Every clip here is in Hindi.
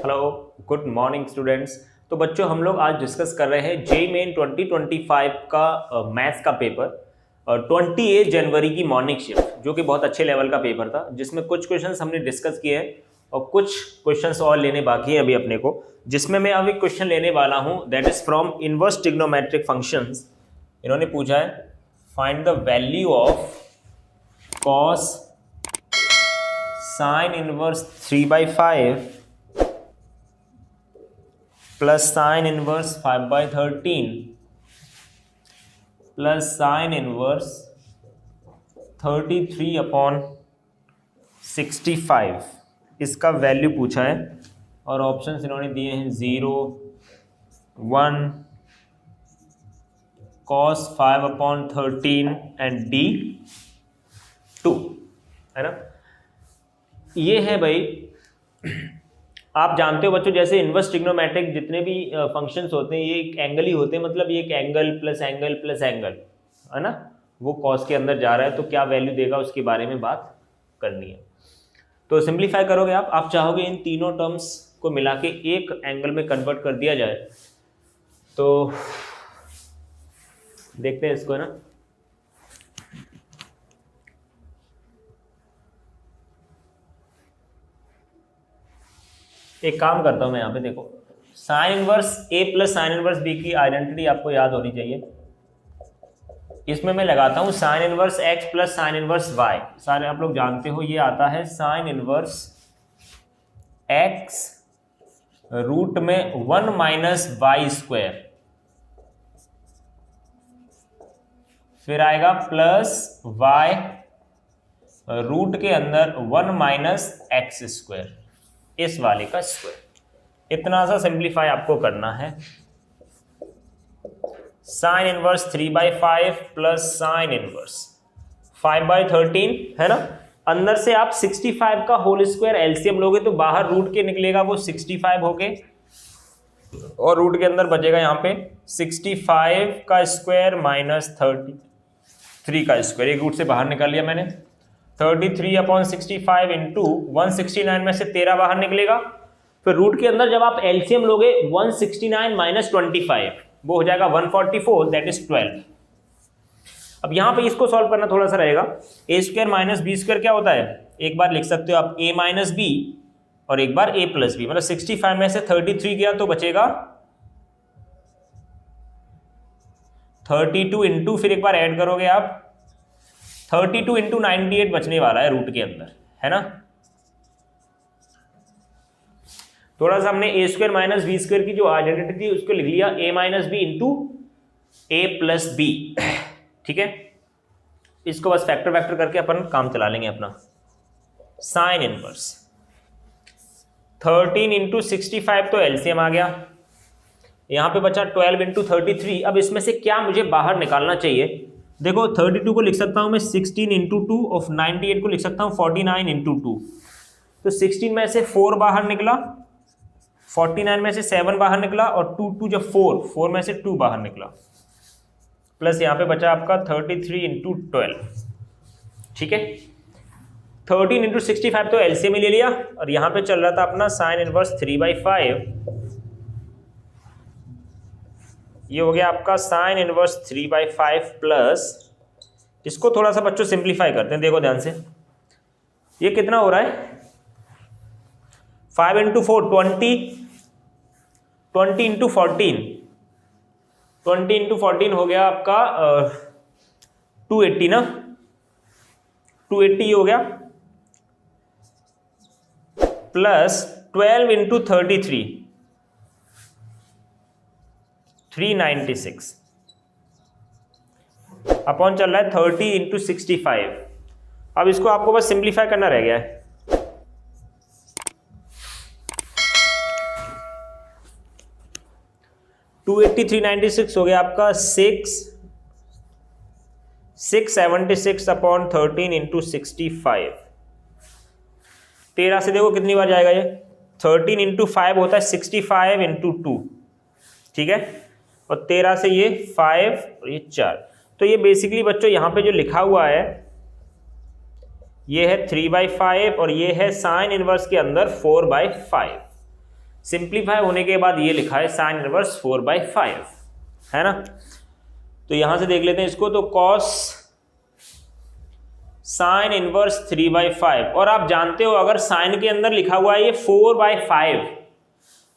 Hello, good morning students. तो बच्चों हम लोग आज डिस्कस कर रहे हैं जेईई मेन 2025 का मैथ्स का पेपर 28 जनवरी की मॉर्निंग शिफ्ट, जो कि बहुत अच्छे लेवल का पेपर था, जिसमें कुछ क्वेश्चंस हमने डिस्कस किए हैं और कुछ क्वेश्चंस और लेने बाकी हैं अभी अपने को, जिसमें मैं अभी क्वेश्चन लेने वाला हूं that is from inverse trigonometric functions. इन्होंने पूछा है find the value of cos sine inverse 3/5 plus sine inverse 5/13 plus sine inverse 33/65। इसका वैल्यू पूछा है और ऑप्शंस इन्होंने दिए हैं 0, 1, cos 5/13 एंड d 2, है ना। ये है भाई, आप जानते हो बच्चों, जैसे इनवर्स ट्रिग्नोमेट्रिक जितने भी फंक्शंस होते हैं ये एक एंगल ही होते हैं, मतलब ये एक angle plus angle plus angle, है ना। वो कॉस के अंदर जा रहा है तो क्या वैल्यू देगा उसके बारे में बात करनी है। तो सिंप्लीफाई करोगे आप चाहोगे इन तीनों टर्म्स को मिला के एक एंगल में कन्वर्ट कर दिया जाए, तो देखते हैं इसको, है ना। एक काम करता हूं मैं यहाँ पे, देखो sine inverse A plus sine inverse B की आइडेंटिटी आपको याद होनी चाहिए। इसमें मैं लगाता हूं sine inverse X plus sine inverse Y. सारे आप लोग जानते हो ये आता है साइन इनवर्स एक्स रूट में 1 माइनस वाई स्क्वायर, फिर आएगा प्लस वाई रूट के अंदर 1 माइनस एक्स स्क्वायर, इस वाले का स्क्वायर। इतना सा सिंप्लीफाई आपको करना है। Sine inverse 3/5 plus sine inverse 5/13, है ना। अंदर से आप 65 का होल स्क्वायर एलसीएम लोगे तो बाहर रूट के निकलेगा वो 65 होके, और रूट के अंदर बचेगा यहाँ पे 65 का स्क्वायर माइनस 33 का स्क्वायर। एक रूट से बाहर निकाल लिया मैंने। 33/65 इंटू 169 में से 13 बाहर निकलेगा। फिर रूट के अंदर जब आप एलसीएम लोगे 169 माइनस 25 वो हो जाएगा 144, दैट इज 12। अब यहां पे इसको सॉल्व करना थोड़ा सा रहेगा। ए स्क्वायर माइनस बी स्क्वायर क्या होता है, एक बार लिख सकते हो आप a माइनस बी और एक बार a प्लस बी। मतलब 65 में से 33 गया तो बचेगा 32 इंटू, फिर एक बार ऐड करोगे आप 32 इंटू 98 बचने वाला है रूट के अंदर, है ना। थोड़ा सा हमने A square minus B square की जो आइडेंटिटी थी उसको लिख लिया a minus B into A plus B, ठीक है। इसको बस फैक्टर वैक्टर करके अपन काम चला लेंगे अपना। साइन इनवर्स 13 इंटू 65 तो एलसीएम आ गया, यहां पे बचा 12 इंटू 33। अब इसमें से क्या मुझे बाहर निकालना चाहिए, देखो 32 को लिख सकता हूं मैं 16 इंटू 2 और 98 को लिख सकता हूं 49 इंटू 2। तो 16 में से 4 बाहर निकला, 49 में से 7 बाहर निकला और 2 जब 4 में से 2 बाहर निकला, प्लस यहाँ पे बचा आपका 33 इंटू 12, ठीक है। 13 इंटू 65 तो एलसीएम में ले लिया, और यहाँ पे चल रहा था अपना साइन इनवर्स 3/5। ये हो गया आपका साइन इनवर्स 3/5 प्लस, इसको थोड़ा सा बच्चों सिंप्लीफाई करते हैं, देखो ध्यान से। ये कितना हो रहा है, 5 इंटू 4 20 इंटू 14, 20 इंटू 14 हो गया आपका 280 ना, 280 हो गया, प्लस 12 इंटू 33 396 अपॉन चल रहा है 30 इंटू 65। अब इसको आपको बस सिंप्लीफाई करना रह गया है। टू 396 हो गया आपका 676 अपॉन 13 इंटू 65। 13 से देखो कितनी बार जाएगा ये, 13 इंटू 5 होता है 65 इंटू 2, ठीक है। और 13 से ये 5 और ये 4, तो ये बेसिकली बच्चों यहाँ पे जो लिखा हुआ है ये है 3/5 और ये है साइन इनवर्स के अंदर 4/5। सिंप्लीफाई होने के बाद ये लिखा है साइन इनवर्स 4/5, है ना। तो यहां से देख लेते हैं इसको, तो कॉस साइन इनवर्स 3/5, और आप जानते हो अगर साइन के अंदर लिखा हुआ है ये 4/5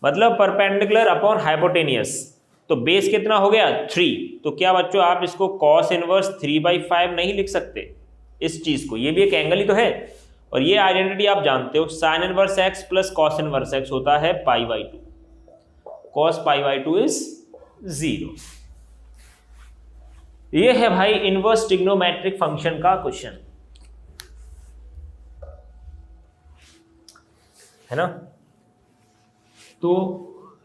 मतलब परपेंडिकुलर अपॉन हाइपोटेनियस, तो बेस कितना हो गया 3। तो क्या बच्चों आप इसको कॉस इनवर्स 3/5 नहीं लिख सकते इस चीज को, ये भी एक एंगल ही तो है। और ये आइडेंटिटी आप जानते हो, sign inverse X plus cos inverse x होता है π/2, कॉस π/2 इज 0। ये है भाई इनवर्स ट्रिग्नोमेट्रिक फंक्शन का क्वेश्चन, है ना। तो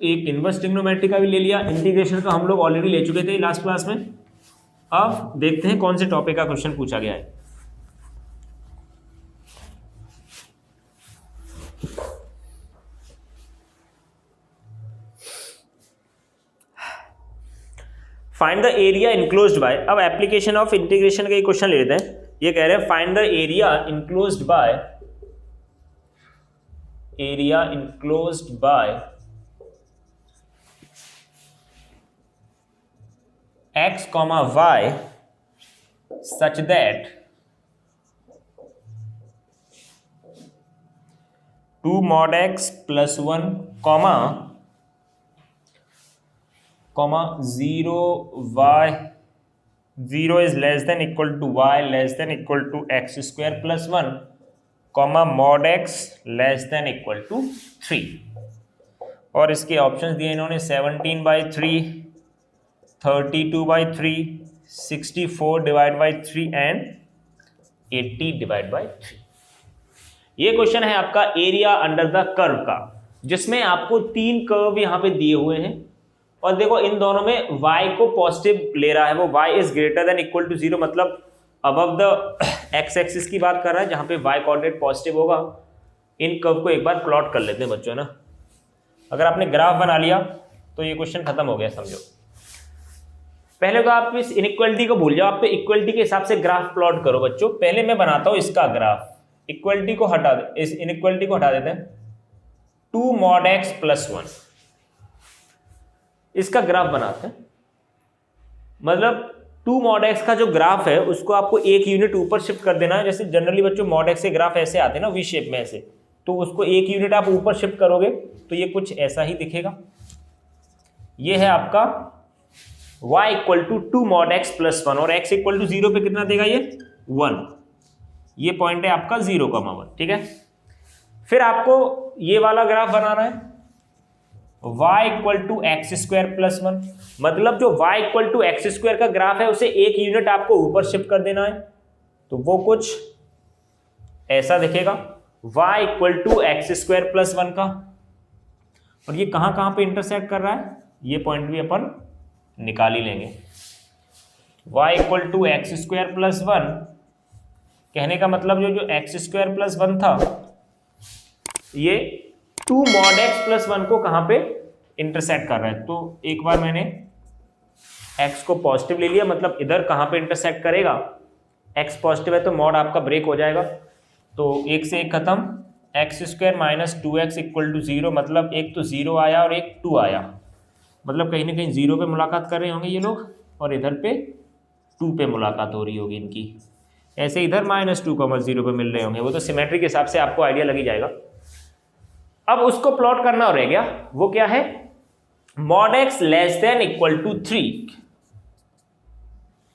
एक इनवर्स ट्रिग्नोमेट्रिक का भी ले लिया, इंटीग्रेशन का हम लोग ऑलरेडी ले चुके थे लास्ट क्लास में। अब देखते हैं कौन से टॉपिक का क्वेश्चन पूछा गया है। Find the area enclosed bye, अब एप्लीकेशन ऑफ इंटीग्रेशन का एक क्वेश्चन ले लेते हैं। ये कह रहे हैं find the area enclosed bye x, y such that 2 mod x plus 1 0 is less than equal to y less than equal to x square plus 1 mod x less than equal to 3। और इसके ऑप्शंस दिए इन्होंने 17/3, 32/3, 64/3 एंड 80/3। ये क्वेश्चन है आपका एरिया अंडर द कर्व का, जिसमें आपको 3 कर्व यहां पे दिए हुए हैं। और देखो इन दोनों में y को पॉजिटिव ले रहा है, वो y is greater than equal to 0, मतलब अबव द x एक्सिस की बात कर रहा है, जहां पे y कोऑर्डिनेट पॉजिटिव होगा। इन कर्व को एक बार प्लॉट कर लेते हैं बच्चों, ना। अगर आपने ग्राफ बना लिया तो ये क्वेश्चन खत्म हो गया, समझो। पहले तो आप इस इनइक्वालिटी को भूल जाओ, आप तो इक्वलिटी के हिसाब से ग्राफ प्लॉट करो बच्चों। पहले मैं बनाता हूं इसका ग्राफ, इक्वलिटी को हटा दे, इस इनइक्वालिटी को हटा देते हैं। 2 mod x plus 1, इसका ग्राफ बनाते हैं। मतलब 2 mod x का जो ग्राफ है उसको आपको एक यूनिट ऊपर शिफ्ट कर देना है। जैसे जनरली बच्चों mod x के ग्राफ ऐसे आते हैं ना, वी शेप में ऐसे, तो उसको एक यूनिट आप ऊपर शिफ्ट करोगे तो ये कुछ ऐसा ही दिखेगा। ये है आपका y equal to 2 mod x plus 1, और x इक्वल टू 0 पे कितना देगा ये 1। ये पॉइंट है आपका 0,1, ठीक है। फिर आपको ये वाला ग्राफ बनाना है, y equal to X square plus 1, मतलब जो y equal to X square का ग्राफ है उसे एक यूनिट आपको ऊपर शिफ्ट कर देना है, तो वो कुछ ऐसा दिखेगा, y equal to X square plus 1 का। और ये कहां कहां पे इंटरसेक्ट कर रहा है, ये पॉइंट भी अपन निकाल ही लेंगे। y equal to X square plus 1 कहने का मतलब जो एक्स स्क्वायर प्लस 1 था, ये 2 mod x प्लस 1 को कहां पे इंटरसेक्ट कर रहा है। तो एक बार मैंने x को पॉजिटिव ले लिया, मतलब इधर कहां पे इंटरसेक्ट करेगा, x पॉजिटिव है तो मॉड आपका ब्रेक हो जाएगा। तो एक से एक खत्म, X square minus 2x equal to 0, मतलब एक तो 0 आया और एक 2 आया, मतलब कहीं ना कहीं 0 पे मुलाकात कर रहे होंगे ये लोग, और इधर पे 2 पे मुलाकात हो रही होगी इनकी। ऐसे इधर -2,0 पे मिल रहे होंगे, वो तो सिमेट्री के हिसाब से आपको आइडिया लग ही जाएगा। अब उसको प्लॉट करना रह गया, वो क्या है, mod x less than equal to 3,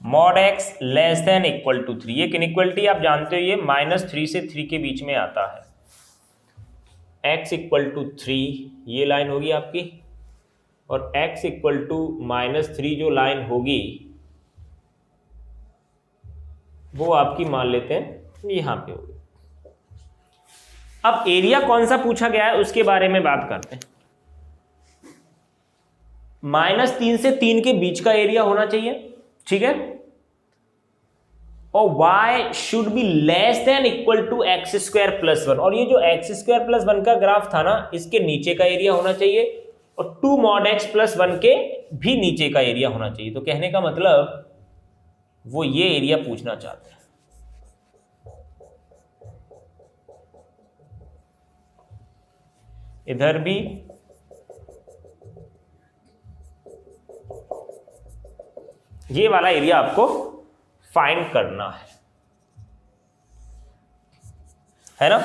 mod x less than equal to 3। ये इनइक्वालिटी आप जानते हो, ये -3 से 3 के बीच में आता है। x इक्वल टू 3 ये लाइन होगी आपकी, और x इक्वल टू -3 जो लाइन होगी वो आपकी मान लेते हैं यहां पे होगी। अब एरिया कौन सा पूछा गया है उसके बारे में बात करते हैं। -3 से 3 के बीच का एरिया होना चाहिए, ठीक है, और y should be less than equal to X square plus 1, और ये जो एक्स स्क्वायर प्लस 1 का ग्राफ था ना, इसके नीचे का एरिया होना चाहिए, और 2 mod x प्लस 1 के भी नीचे का एरिया होना चाहिए। तो कहने का मतलब वो ये एरिया पूछना चाहते हैं। इधर भी ये वाला एरिया आपको फाइंड करना है ना।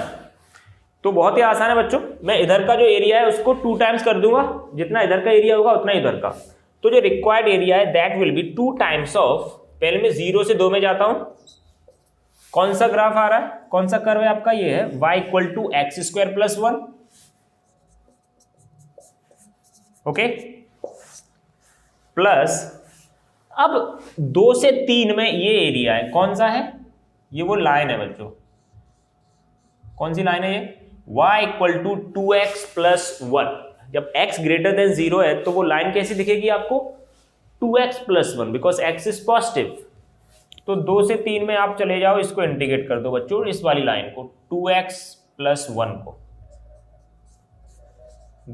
तो बहुत ही आसान है बच्चों, मैं इधर का जो एरिया है उसको 2 टाइम्स कर दूंगा, जितना इधर का एरिया होगा उतना इधर का। तो जो रिक्वायर्ड एरिया है that will be 2 times of, पहले मैं 0 से 2 में जाता हूं। कौन सा ग्राफ आ रहा है, कौन सा कर्व है आपका, ये है y equal to X square plus 1। Okay, plus अब 2 से 3 में ये एरिया है, कौन सा है, ये वो लाइन है बच्चों। कौन सी लाइन है ये, y equal to 2x plus 1। जब x ग्रेटर देन 0 है तो वो लाइन कैसी दिखेगी आपको, 2x plus 1, because x is positive. तो 2 से 3 में आप चले जाओ, इसको इंटीग्रेट कर दो बच्चों, इस वाली लाइन को 2x प्लस 1 को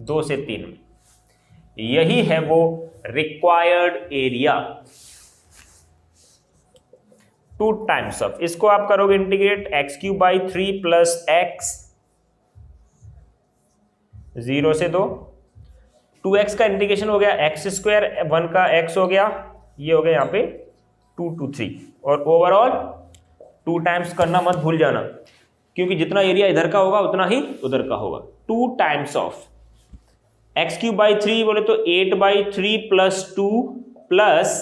2 से 3 में, यही है वो रिक्वायर्ड एरिया। 2 टाइम्स ऑफ, इसको आप करोगे integrate, x cube by 3 plus x 0 से 2, 2x का इंटीग्रेशन हो गया एक्स स्क्वायर, 1 का x हो गया, ये हो गया यहाँ पे 2 to 3, और ओवरऑल 2 टाइम्स करना मत भूल जाना, क्योंकि जितना एरिया इधर का होगा उतना ही उधर का होगा। 2 times of x cube by 3 बोले तो 8 by 3 plus 2 plus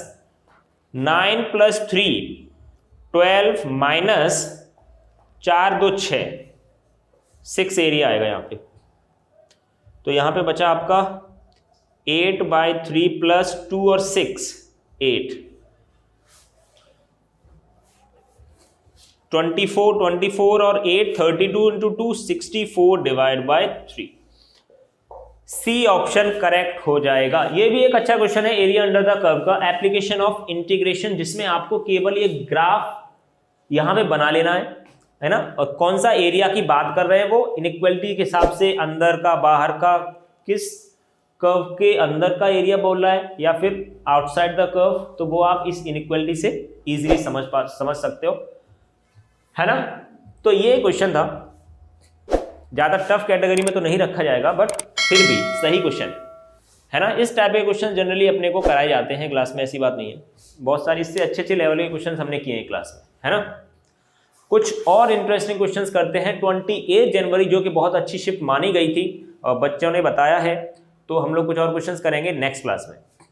9 plus 3 12 minus 4 2 6 area आएगा यहाँ पे। तो यहाँ पे बचा आपका 8 बाई 3 प्लस 2 और 6 8, 24 और 8 32 into 2 64 divide by 3। C option correct हो जाएगा। ये भी एक अच्छा क्वेश्चन है एरिया अंडर द कर्व का, एप्लीकेशन ऑफ इंटीग्रेशन, जिसमें आपको केवल ये ग्राफ यहां पे बना लेना है ना, और कौन सा एरिया की बात कर रहे हैं वो इनइक्वालिटी के हिसाब से, अंदर का बाहर का, किस कर्व के अंदर का एरिया बोल रहा है या फिर आउटसाइड द कर्व, तो वो आप इस इनइक्वालिटी से इजीली समझ सकते हो, है ना। तो ये क्वेश्चन था, ज्यादा टफ कैटेगरी में तो नहीं रखा जाएगा, बट फिर भी सही क्वेश्चन है ना। इस टाइप के क्वेश्चन जनरली अपने को कराए जाते हैं क्लास में, ऐसी बात नहीं है। बहुत सारी इससे अच्छे लेवल के क्वेश्चन हमने किए हैं क्लास में, है ना। कुछ और इंटरेस्टिंग क्वेश्चंस करते हैं। 28 जनवरी जो कि बहुत अच्छी शिफ्ट मानी गई थी और बच्चों ने बताया है, तो हम लोग कुछ और क्वेश्चंस करेंगे नेक्स्ट क्लास में।